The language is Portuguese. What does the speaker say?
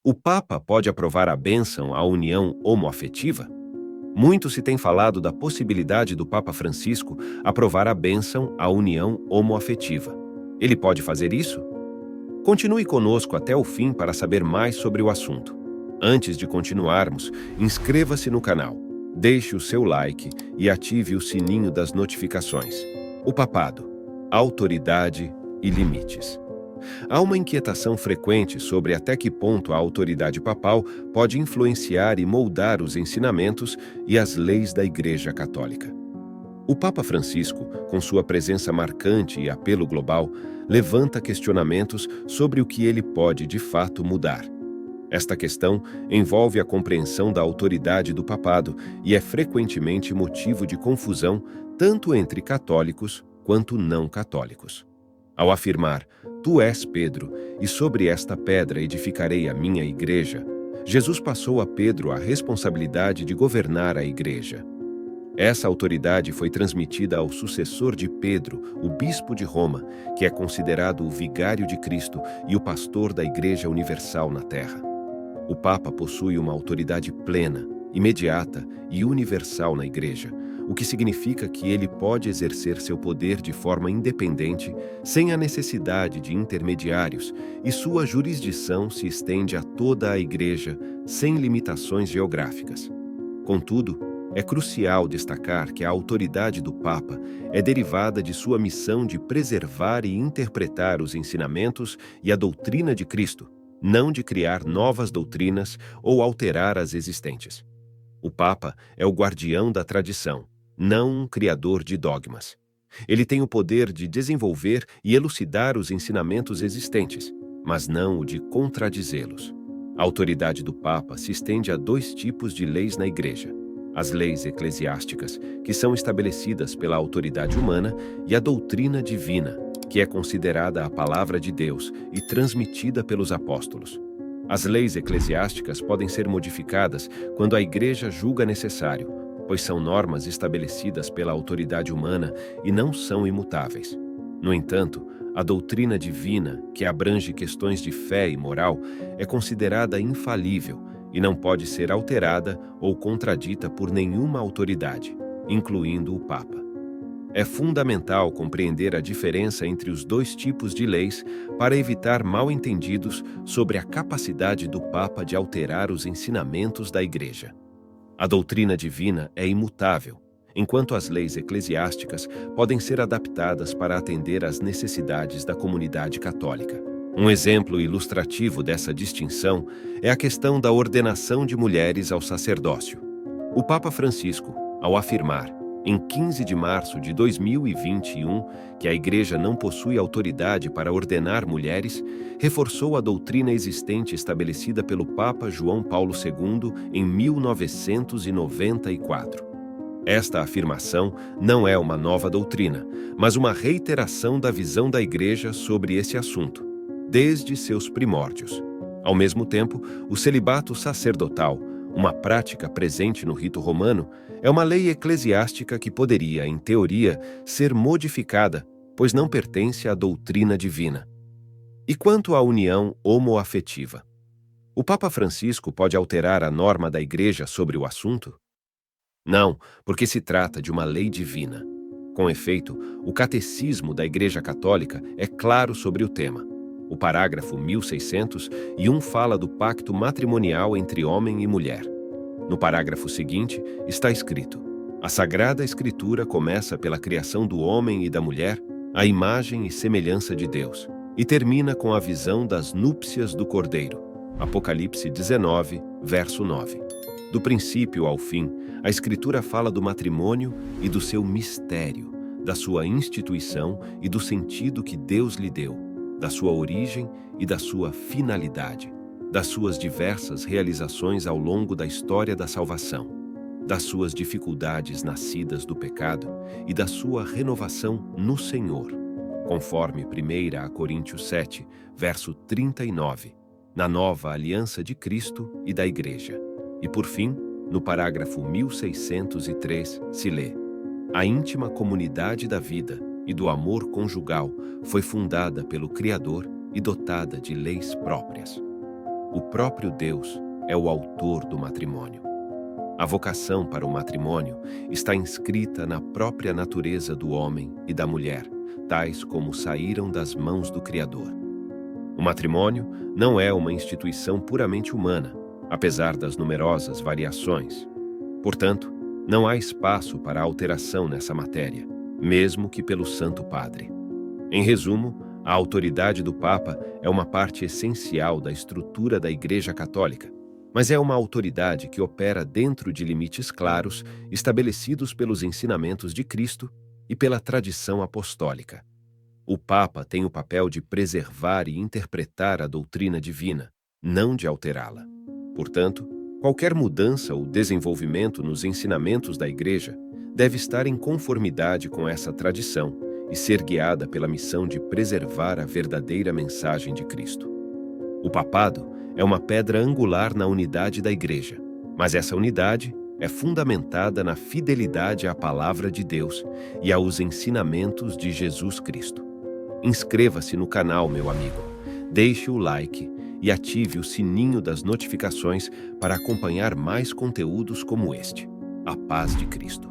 O Papa pode aprovar a bênção à união homoafetiva? Muito se tem falado da possibilidade do Papa Francisco aprovar a bênção à união homoafetiva. Ele pode fazer isso? Continue conosco até o fim para saber mais sobre o assunto. Antes de continuarmos, inscreva-se no canal, deixe o seu like e ative o sininho das notificações. O papado, autoridade e limites. Há uma inquietação frequente sobre até que ponto a autoridade papal pode influenciar e moldar os ensinamentos e as leis da Igreja Católica. O Papa Francisco, com sua presença marcante e apelo global, levanta questionamentos sobre o que ele pode de fato mudar. Esta questão envolve a compreensão da autoridade do papado e é frequentemente motivo de confusão tanto entre católicos quanto não católicos. Ao afirmar, "Tu és Pedro, e sobre esta pedra edificarei a minha igreja", Jesus passou a Pedro a responsabilidade de governar a igreja. Essa autoridade foi transmitida ao sucessor de Pedro, o bispo de Roma, que é considerado o vigário de Cristo e o pastor da Igreja Universal na Terra. O Papa possui uma autoridade plena, imediata e universal na Igreja, o que significa que ele pode exercer seu poder de forma independente, sem a necessidade de intermediários, e sua jurisdição se estende a toda a Igreja, sem limitações geográficas. Contudo, é crucial destacar que a autoridade do Papa é derivada de sua missão de preservar e interpretar os ensinamentos e a doutrina de Cristo, não de criar novas doutrinas ou alterar as existentes. O Papa é o guardião da tradição, não um criador de dogmas. Ele tem o poder de desenvolver e elucidar os ensinamentos existentes, mas não o de contradizê-los. A autoridade do Papa se estende a dois tipos de leis na Igreja: as leis eclesiásticas, que são estabelecidas pela autoridade humana, e a doutrina divina, que é considerada a palavra de Deus e transmitida pelos apóstolos. As leis eclesiásticas podem ser modificadas quando a Igreja julga necessário, pois são normas estabelecidas pela autoridade humana e não são imutáveis. No entanto, a doutrina divina, que abrange questões de fé e moral, é considerada infalível e não pode ser alterada ou contradita por nenhuma autoridade, incluindo o Papa. É fundamental compreender a diferença entre os dois tipos de leis para evitar mal-entendidos sobre a capacidade do Papa de alterar os ensinamentos da Igreja. A doutrina divina é imutável, enquanto as leis eclesiásticas podem ser adaptadas para atender às necessidades da comunidade católica. Um exemplo ilustrativo dessa distinção é a questão da ordenação de mulheres ao sacerdócio. O Papa Francisco, ao afirmar, em 15 de março de 2021, que a Igreja não possui autoridade para ordenar mulheres, reforçou a doutrina existente estabelecida pelo Papa João Paulo II em 1994. Esta afirmação não é uma nova doutrina, mas uma reiteração da visão da Igreja sobre esse assunto, desde seus primórdios. Ao mesmo tempo, o celibato sacerdotal, uma prática presente no rito romano, é uma lei eclesiástica que poderia, em teoria, ser modificada, pois não pertence à doutrina divina. E quanto à união homoafetiva? O Papa Francisco pode alterar a norma da Igreja sobre o assunto? Não, porque se trata de uma lei divina. Com efeito, o Catecismo da Igreja Católica é claro sobre o tema. O parágrafo 1601 fala do pacto matrimonial entre homem e mulher. No parágrafo seguinte está escrito: a Sagrada Escritura começa pela criação do homem e da mulher, à imagem e semelhança de Deus, e termina com a visão das núpcias do Cordeiro. Apocalipse 19, verso 9. Do princípio ao fim, a Escritura fala do matrimônio e do seu mistério, da sua instituição e do sentido que Deus lhe deu, da sua origem e da sua finalidade, das suas diversas realizações ao longo da história da salvação, das suas dificuldades nascidas do pecado e da sua renovação no Senhor, conforme 1 Coríntios 7, verso 39, na nova aliança de Cristo e da Igreja. E por fim, no parágrafo 1603, se lê: a íntima comunidade da vida e do amor conjugal foi fundada pelo Criador e dotada de leis próprias. O próprio Deus é o autor do matrimônio. A vocação para o matrimônio está inscrita na própria natureza do homem e da mulher, tais como saíram das mãos do Criador. O matrimônio não é uma instituição puramente humana, apesar das numerosas variações. Portanto, não há espaço para alteração nessa matéria, mesmo que pelo Santo Padre. Em resumo, a autoridade do Papa é uma parte essencial da estrutura da Igreja Católica, mas é uma autoridade que opera dentro de limites claros estabelecidos pelos ensinamentos de Cristo e pela tradição apostólica. O Papa tem o papel de preservar e interpretar a doutrina divina, não de alterá-la. Portanto, qualquer mudança ou desenvolvimento nos ensinamentos da Igreja deve estar em conformidade com essa tradição e ser guiada pela missão de preservar a verdadeira mensagem de Cristo. O papado é uma pedra angular na unidade da Igreja, mas essa unidade é fundamentada na fidelidade à Palavra de Deus e aos ensinamentos de Jesus Cristo. Inscreva-se no canal, meu amigo, deixe o like e ative o sininho das notificações para acompanhar mais conteúdos como este. A paz de Cristo.